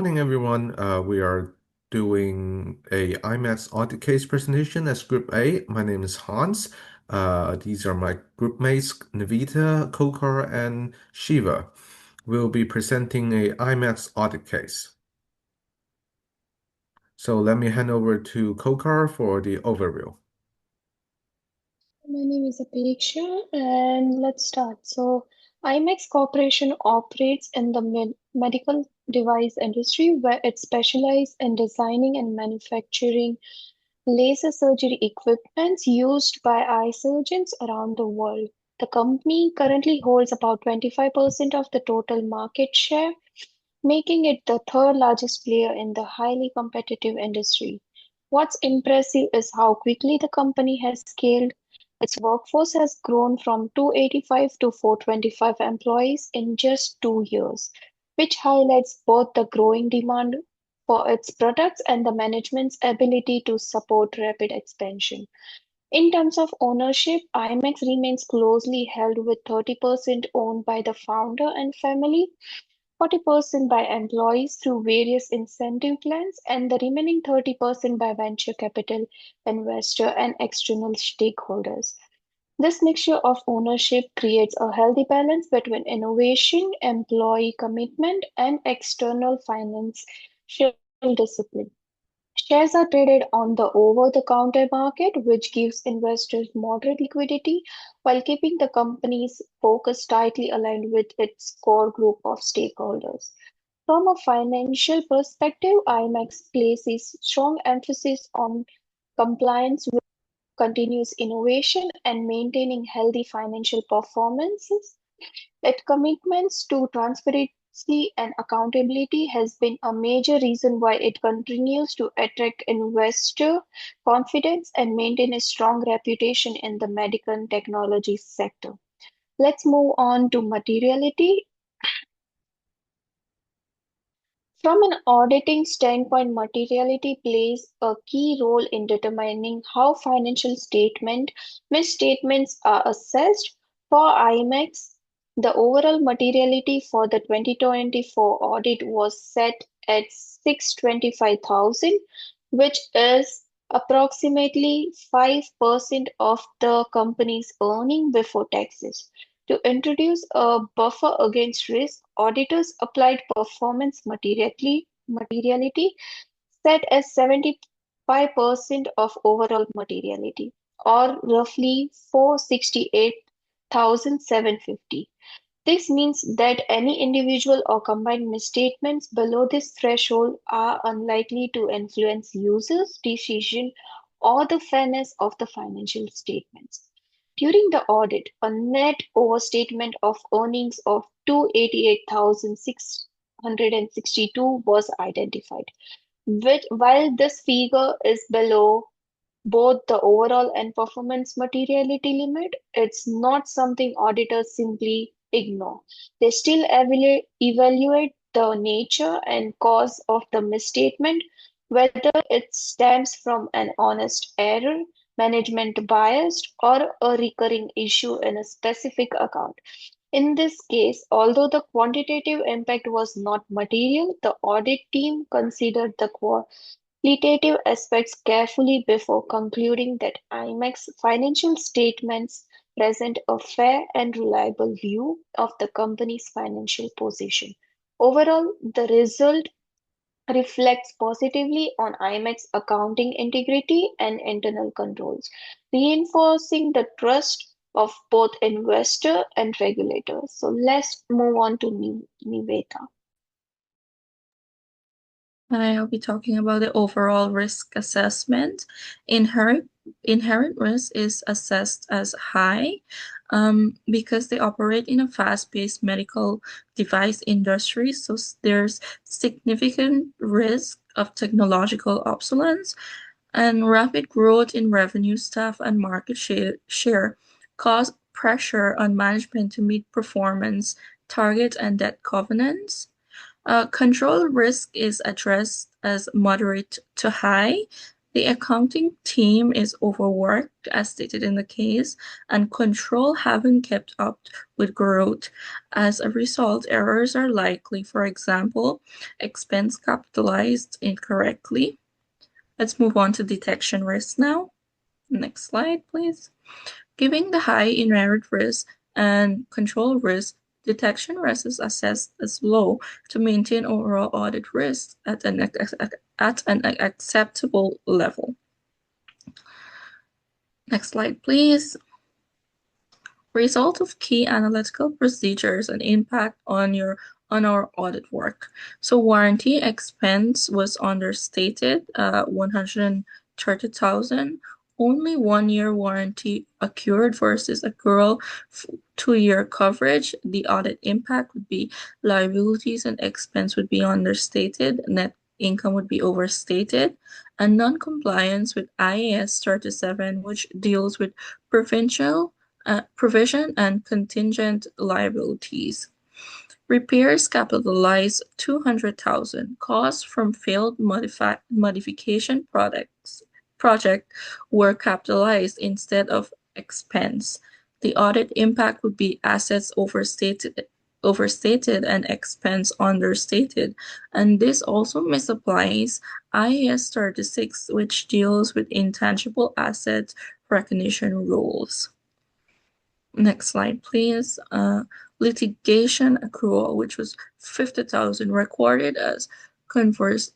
Morning, everyone. We are doing a IMAX audit case presentation as Group A. My name is Hans. These are my group mates, Navita, Kokar, and Shiva. We'll be presenting a IMAX audit case. So let me hand over to Kokar for the overview. My name is Apiriksha, and let's start. IMAX Corporation operates in the medical device industry where it specializes in designing and manufacturing laser surgery equipment used by eye surgeons around the world. The company currently holds about 25% of the total market share, making it the third largest player in the highly competitive industry. What's impressive is how quickly the company has scaled. Its workforce has grown from 285 to 425 employees in just 2 years, which highlights both the growing demand for its products and the management's ability to support rapid expansion. In terms of ownership, IMAX remains closely held with 30% owned by the founder and family, 40% by employees through various incentive plans, and the remaining 30% by venture capital investor and external stakeholders. This mixture of ownership creates a healthy balance between innovation, employee commitment, and external financial discipline. Shares are traded on the over-the-counter market, which gives investors moderate liquidity while keeping the company's focus tightly aligned with its core group of stakeholders. From a financial perspective, IMAX places strong emphasis on compliance with continuous innovation and maintaining healthy financial performances. Its commitments to transparency and accountability has been a major reason why it continues to attract investor confidence and maintain a strong reputation in the medical and technology sector. Let's move on to materiality. From an auditing standpoint, materiality plays a key role in determining how financial misstatements are assessed. For IMAX, the overall materiality for the 2024 audit was set at 625,000, which is approximately 5% of the company's earning before taxes. To introduce a buffer against risk, auditors applied performance materiality set as 75% of overall materiality, or roughly 468,750. This means that any individual or combined misstatements below this threshold are unlikely to influence users' decision or the fairness of the financial statements. During the audit, a net overstatement of earnings of 288,662 was identified. While this figure is below both the overall and performance materiality limit, it's not something auditors simply ignore. They still evaluate the nature and cause of the misstatement, whether it stems from an honest error, management bias, or a recurring issue in a specific account. In this case, although the quantitative impact was not material, the audit team considered the qualitative aspects carefully before concluding that IMAX financial statements present a fair and reliable view of the company's financial position. Overall, the result reflects positively on IMAX accounting integrity and internal controls, reinforcing the trust of both investor and regulators. So let's move on to Niveta. I'll be talking about the overall risk assessment. Inherent inherent risk is assessed as high because they operate in a fast-paced medical device industry. So there's significant risk of technological obsolescence and rapid growth in revenue, staff, and market share cause pressure on management to meet performance targets and debt covenants. Control risk is addressed as moderate to high The accounting team is overworked, as stated in the case, and control haven't kept up with growth. As a result, errors are likely. For example, expense capitalized incorrectly. Let's move on to detection risk now. Next slide, please. Given the high inherent risk and control risk, detection risk is assessed as low to maintain overall audit risk at an acceptable level. Next slide, please. Result of key analytical procedures and impact on our audit work. So warranty expense was understated, 130,000. Only 1 year warranty occurred versus accrual 2 year coverage. The audit impact would be liabilities and expense would be understated, net income would be overstated, and non-compliance with IAS 37, which deals with provincial provision and contingent liabilities. Repairs capitalized 200,000. Costs from failed modification project were capitalized instead of expense. The audit impact would be assets overstated and expense understated. And this also misapplies IAS 36, which deals with intangible asset recognition rules. Next slide, please. Litigation accrual, which was 50,000, recorded as conversative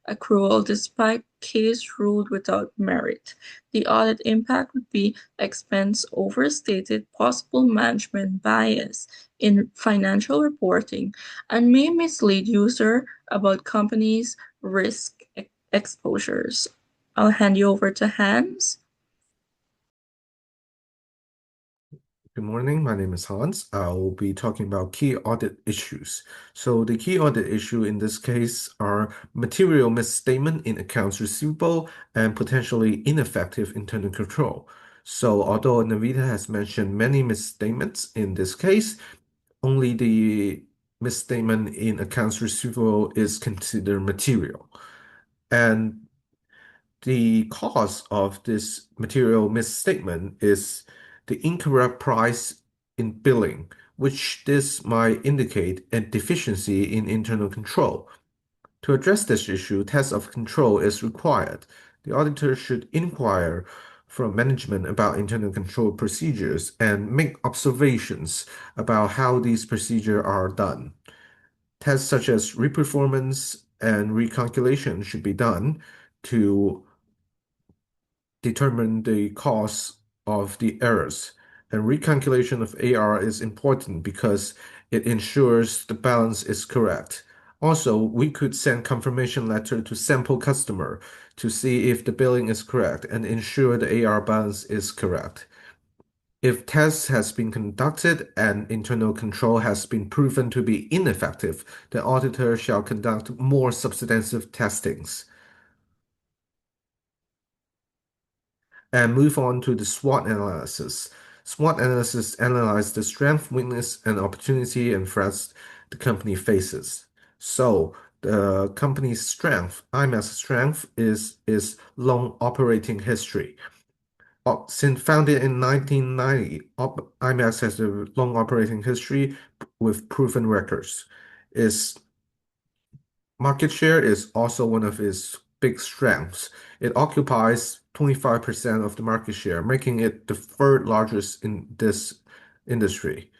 accrual despite case ruled without merit. The audit impact would be expense overstated, possible management bias in financial reporting, and may mislead user about companies' risk exposures. I'll hand you over to Hans. Good morning, my name is Hans. I will be talking about key audit issues. So the key audit issue in this case are material misstatement in accounts receivable and potentially ineffective internal control. So although Navita has mentioned many misstatements in this case, only the misstatement in accounts receivable is considered material. And the cause of this material misstatement is the incorrect price in billing, which this might indicate a deficiency in internal control. To address this issue, test of control is required. The auditor should inquire from management about internal control procedures and make observations about how these procedures are done. Tests such as reperformance and recalculation should be done to determine the cause of the errors. And recalculation of AR is important because it ensures the balance is correct. Also, we could send confirmation letter to sample customer to see if the billing is correct and ensure the AR balance is correct. If tests has been conducted and internal control has been proven to be ineffective, the auditor shall conduct more substantive testings. And move on to the SWOT analysis. SWOT analysis analyzes the strength, weakness, and opportunity and threats the company faces. So the company's strength, IMAX strength, is long operating history. Since founded in 1990, IMAX has a long operating history with proven records. Its market share is also one of its big strengths. It occupies 25% of the market share, making it the third largest in this industry.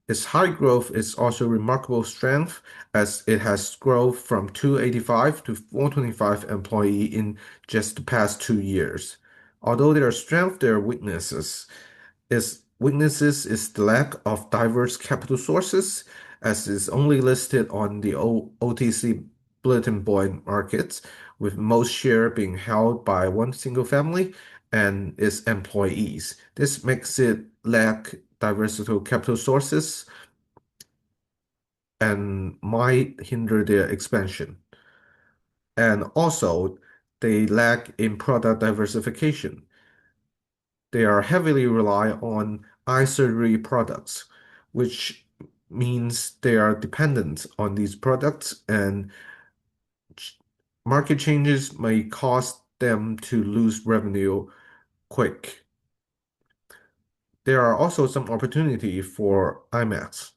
Its high growth is also remarkable strength as it has grown from 285 to 425 employees in just the past 2 years. Although there are strengths, there are weaknesses. Its weaknesses is the lack of diverse capital sources, as is only listed on the OTC bulletin board markets, with most share being held by one single family and its employees. This makes it lack diversity capital sources and might hinder their expansion. And also, they lack in product diversification. They are heavily rely on eye surgery products, which means they are dependent on these products and market changes may cause them to lose revenue quick. There are also some opportunity for IMAX.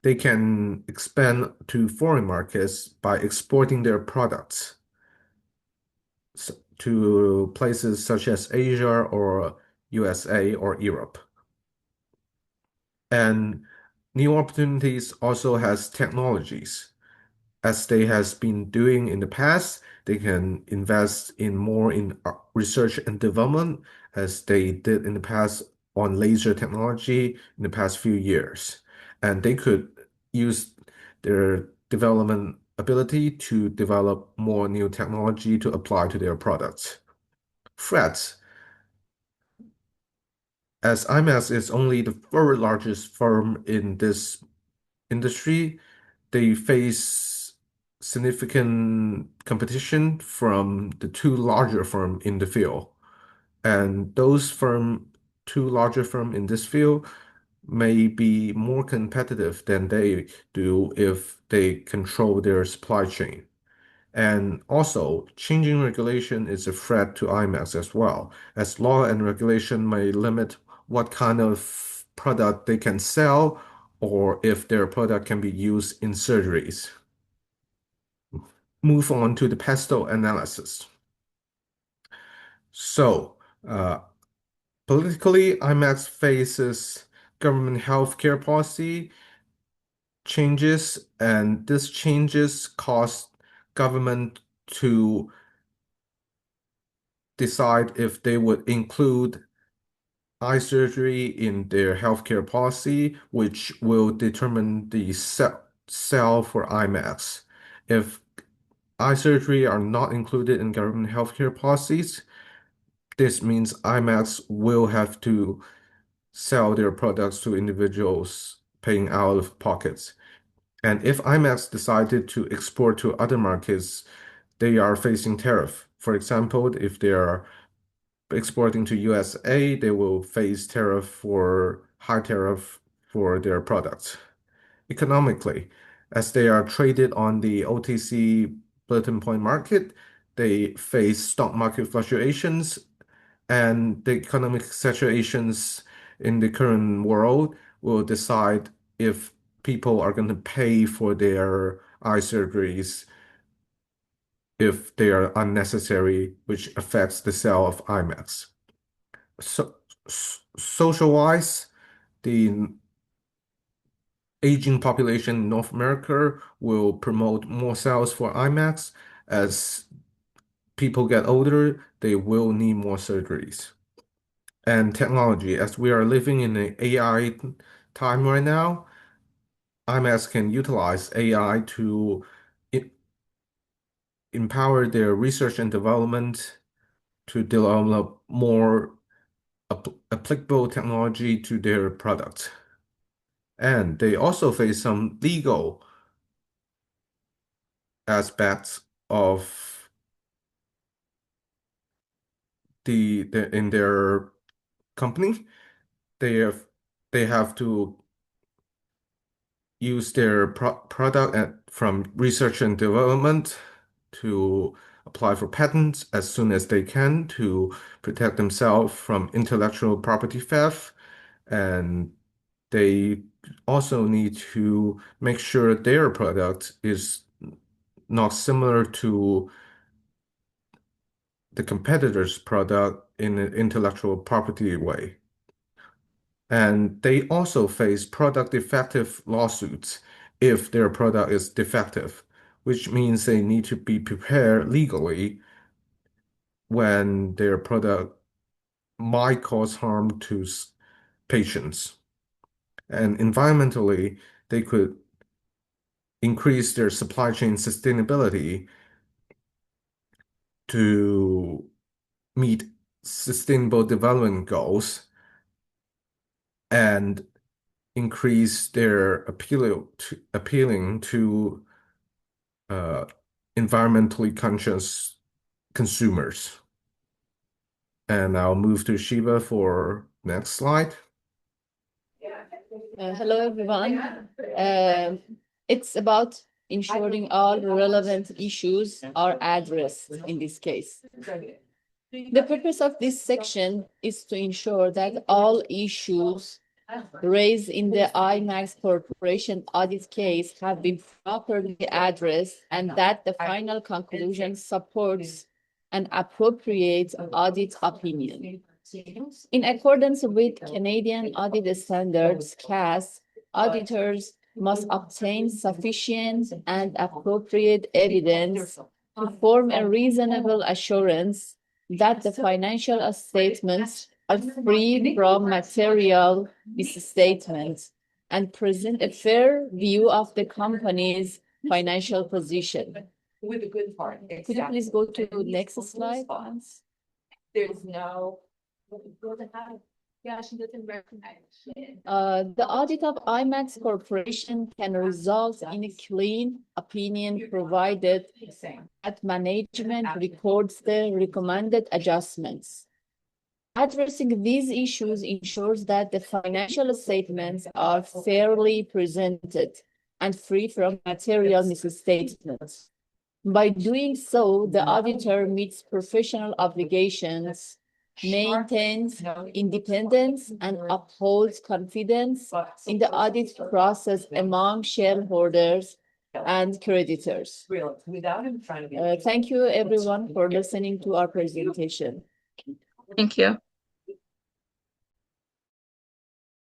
They can expand to foreign markets by exporting their products to places such as Asia or USA or Europe. And new opportunities also has technologies. As they has been doing in the past, they can invest in more in research and development as they did in the past on laser technology in the past few years. And they could use their development ability to develop more new technology to apply to their products. Threats, as IMAX is only the third largest firm in this industry, they face significant competition from the two larger firms in the field. And those two larger firms in this field may be more competitive than they do if they control their supply chain. And also, changing regulation is a threat to IMAX as well, as law and regulation may limit what kind of product they can sell or if their product can be used in surgeries. Move on to the pestle analysis. So, uh, politically, IMAX faces government healthcare policy changes, and these changes cause government to decide if they would include eye surgery in their healthcare policy, which will determine the sell for IMAX. If eye surgery are not included in government healthcare policies, this means IMAX will have to sell their products to individuals paying out of pockets. And if IMAX decided to export to other markets, they are facing tariff. For example, if they are exporting to USA, they will face high tariff for their products. Economically, as they are traded on the OTC bulletin point market, they face stock market fluctuations and the economic situations in the current world will decide if people are going to pay for their eye surgeries if they are unnecessary, which affects the sale of IMAX. So, social-wise, the aging population in North America will promote more sales for IMAX. As people get older, they will need more surgeries. And technology, as we are living in an AI time right now, IMAX can utilize AI to empower their research and development to develop more applicable technology to their products. And they also face some legal aspects of in their company. They have they have to use their product from research and development to apply for patents as soon as they can to protect themselves from intellectual property theft. And they also need to make sure their product is not similar to the competitor's product in an intellectual property way. And they also face product defective lawsuits if their product is defective, which means they need to be prepared legally when their product might cause harm to patients. And environmentally, they could increase their supply chain sustainability to meet sustainable development goals and increase their appealing to uh, environmentally conscious consumers. And I'll move to Shiva for next slide. Hello, everyone. It's about ensuring all relevant issues are addressed in this case. The purpose of this section is to ensure that all issues raised in the IMAX Corporation audit case have been properly addressed and that the final conclusion supports an appropriate audit opinion. In accordance with Canadian audit standards, CAS, auditors must obtain sufficient and appropriate evidence to form a reasonable assurance that the financial statements are free from material misstatements and present a fair view of the company's financial position. With a good part. Could you please go to the next slide? There's no. Yeah, she doesn't recognize. The audit of IMAX Corporation can result in a clean opinion provided that management records the recommended adjustments. Addressing these issues ensures that the financial statements are fairly presented and free from material misstatements. By doing so, the auditor meets professional obligations, maintains independence, and upholds confidence in the audit process among shareholders and creditors. Without him trying to be. Thank you, everyone, for listening to our presentation. Thank you.